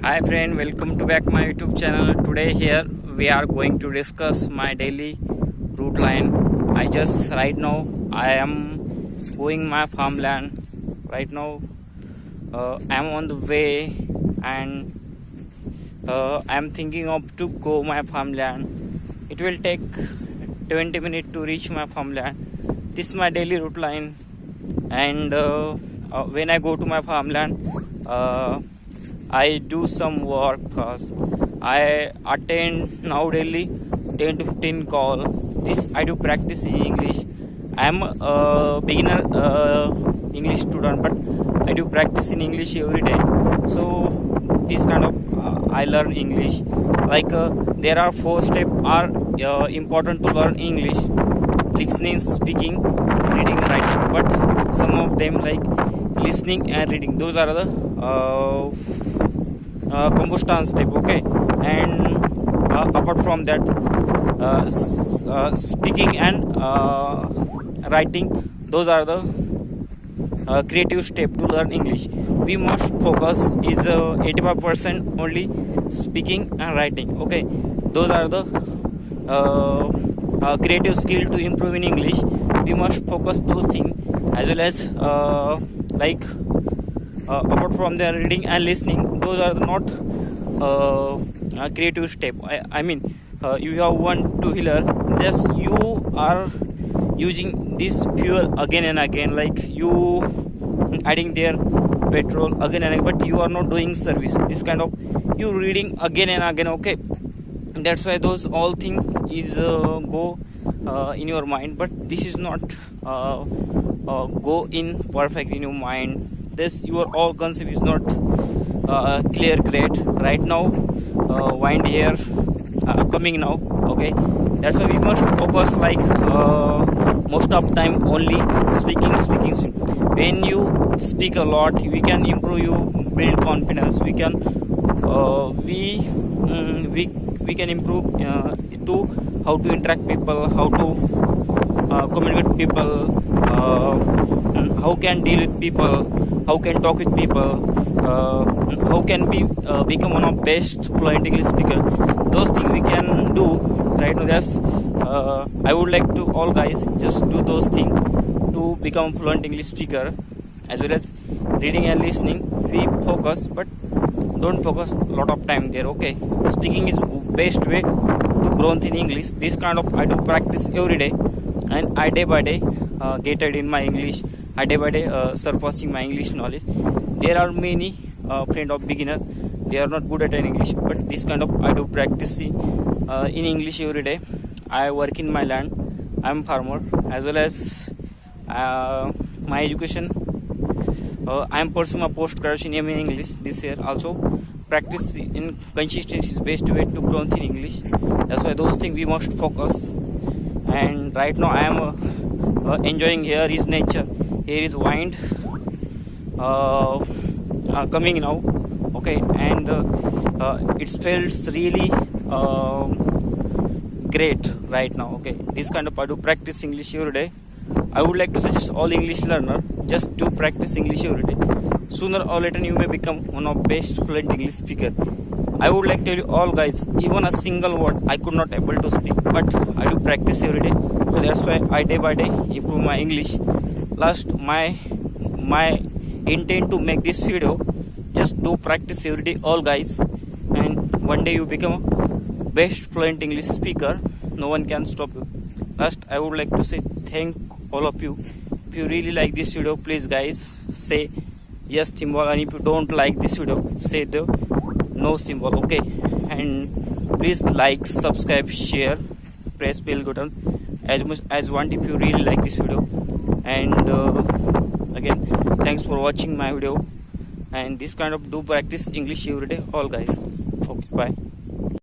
Hi friend, welcome to back my YouTube channel. Today here we are going to discuss my daily route line. Right now I am going my farmland. Right now I am on the way and I am thinking of to go my farmland. It will take 20 minutes to reach my farmland. This is my daily route line, and when I go to my farmland, I do some work first. I attend now daily 10 to 15 call. This I do practice in English. I am a beginner English student, but I do practice in English every day. So this kind of I learn English. There are 4 steps are important to learn English: listening, speaking, reading, writing. But some of them like listening and reading, those are the combustion step, okay. And apart from that, speaking and writing, those are the creative step to learn English. We must focus is 85% only speaking and writing, okay. Those are the creative skill to improve in English. We must focus those things, as well as apart from the reading and listening, those are not creative step. I mean, you have one two-wheeler, just you are using this fuel again and again, like you adding their petrol again and again, but you are not doing service. This kind of you reading again and again, okay. That's why those all thing is go in your mind, but this is not go in perfect in your mind. This your all concept is not clear great right now. Wind here coming now, okay. That's why we must focus most of time only speaking. When you speak a lot, we can improve, you build confidence. We can we can improve to how to interact people, how to communicate with people, how can deal with people, how can talk with people, how can be become one of best fluent English speaker. Those things we can do right now. That's I would like to all guys just do those things to become fluent English speaker, as well as reading and listening. We focus, but don't focus a lot of time there, okay. Speaking is best way to grow in English. This kind of I do practice every day, and I day by day get it in my English. I day by day surpassing my English knowledge. There are many friend of beginner, they are not good at English, but this kind of I do practice in English every day. I work in my land. I am farmer, as well as my education. I am pursuing my post graduation in English this year. Also, practice in consistency is best way to grow in English. That's why those things we must focus. And right now I am enjoying. Here is nature. Here is wind coming now, okay. And it feels really great right now, okay. This kind of I do practice English every day. I would like to suggest all English learner just to practice English every day. Sooner or later you may become one of best fluent English speaker. I would like to tell you all guys, even a single word I could not able to speak, but I do practice every day. So that's why I day by day improve my English. Last my intent to make this video, just do practice every day all guys, and one day you become best fluent English speaker. No one can stop you. Last I would like to say thank all of you. If you really like this video, please guys say yes symbol, and if you don't like this video, say the no symbol, okay. And please like, subscribe, share, press bell button as much as want if you really like this video. And again, thanks for watching my video, and this kind of do practice English every day all guys, okay. Bye.